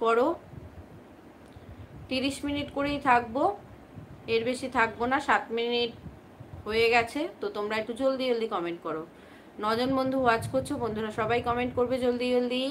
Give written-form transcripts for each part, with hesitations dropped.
করো। 30 মিনিট করেই থাকবো, এর বেশি থাকবো না। 7 মিনিট হয়ে গেছে, তো তোমরা একটু জলদি জলদি কমেন্ট করো। 9 জন বন্ধু ওয়াচ করছো, বন্ধুরা সবাই কমেন্ট করবে জলদি জলদি।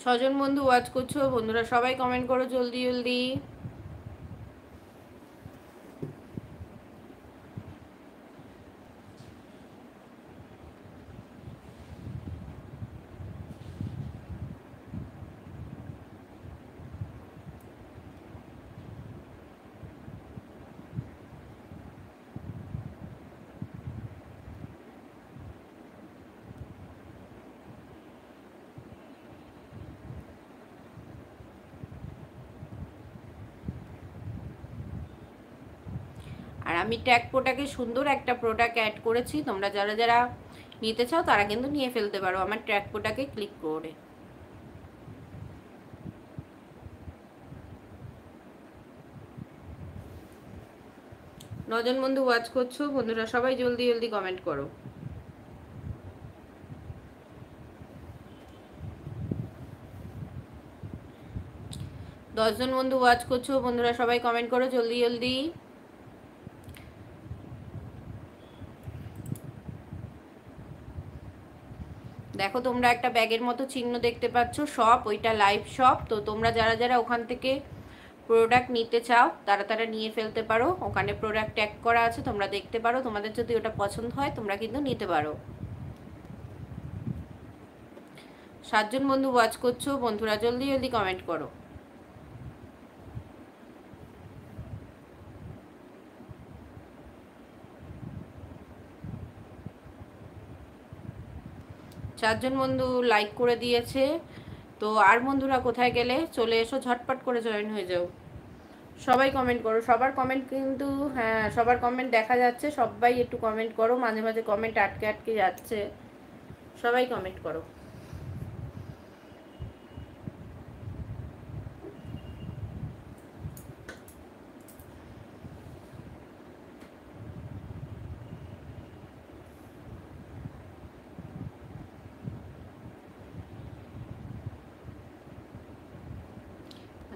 ছজন বন্ধু ওয়াচ করছো, বন্ধুরা সবাই কমেন্ট করো জলদি জলদি। আর আমি ট্যাগ প্রোটাকে সুন্দর একটা প্রোডাক্ট অ্যাড করেছি, তোমরা যারা যারা নিতে চাও তারা কিন্তু নিয়ে ফেলতে পারো আমার ট্যাগ প্রোটাকে ক্লিক করে। নজন বন্ধু ওয়াচ করছো, বন্ধুরা সবাই জলদি জলদি কমেন্ট করো। 10 জন বন্ধু ওয়াচ করছো, বন্ধুরা সবাই কমেন্ট করো জলদি জলদি। দেখো তোমরা একটা ব্যাগের মতো চিহ্ন দেখতে পাচ্ছ, শপ, ওইটা লাইভ শপ। তো তোমরা যারা যারা ওখান থেকে প্রোডাক্ট নিতে চাও তারা তারা নিয়ে ফেলতে পারো। ওখানে প্রোডাক্ট ট্যাগ করা আছে, তোমরা দেখতে পারো। তোমাদের যদি ওটা পছন্দ হয় তোমরা কিন্তু নিতে পারো। 7 জন বন্ধু ওয়াচ করছো, বন্ধুরা জলদি জলদি কমেন্ট করো। চারজন বন্ধু লাইক করে দিয়েছে। তো আর বন্ধুরা কোথায় গেলে? চলে এসো, ঝটপট করে জয়েন হয়ে যাও। সবাই কমেন্ট করো, সবার কমেন্ট কিন্তু, হ্যাঁ সবার কমেন্ট দেখা যাচ্ছে। সবাই একটু কমেন্ট করো, মাঝে মাঝে কমেন্ট আটকে আটকে যাচ্ছে। সবাই কমেন্ট করো।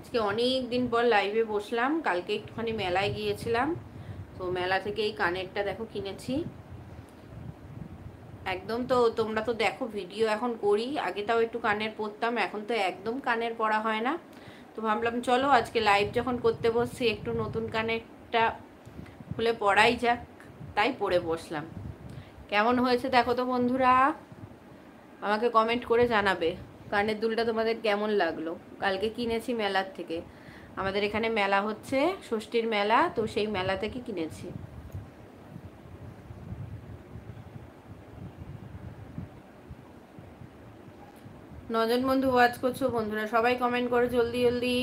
আজকে অনেক দিন পর লাইভে বসলাম। কালকে একটুখানি মেলায় গিয়েছিলাম, তো মেলা থেকে এই কানেরটা দেখো কিনেছি। একদম, তো তোমরা তো দেখো ভিডিও এখন করি, আগে তাও একটু কানের পরতাম, এখন তো একদম কানের পরা হয় না। তো ভাবলাম চলো আজকে লাইভ যখন করতে বসছি একটু নতুন কানেরটা খুলে পরাই যাক, তাই পরে বসলাম। কেমন হয়েছে দেখো তো বন্ধুরা, আমাকে কমেন্ট করে জানাবে কানের দুলটা তোমাদের কেমন লাগলো। কালকে কিনেছি মেলার থেকে, আমাদের এখানে মেলা হচ্ছে, ষষ্ঠীর মেলা, তো সেই মেলা থেকে কিনেছি। নজন বন্ধু ওয়াচ করছো, বন্ধুরা সবাই কমেন্ট করো জলদি জলদি।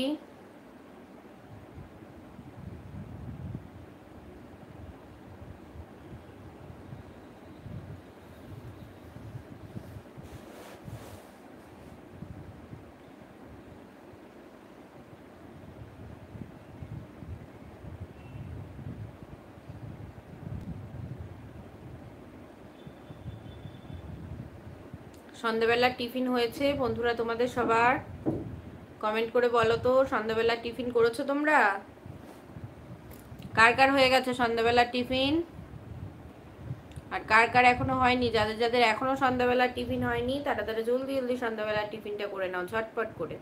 সন্ধ্যাবেলার টিফিন হয়েছে বন্ধুরা তোমাদের সবার? কমেন্ট করে বলো তো সন্ধ্যাবেলার টিফিন করেছো তোমরা? কার কার হয়ে গেছে সন্ধ্যাবেলার টিফিন? আর কার কার এখনো হয়নি? যাদের যাদের এখনো সন্ধ্যাবেলার টিফিন হয়নি তারা তারা জলদি জলদি সন্ধ্যাবেলার টিফিনটা করে নাও ঝটপট করে।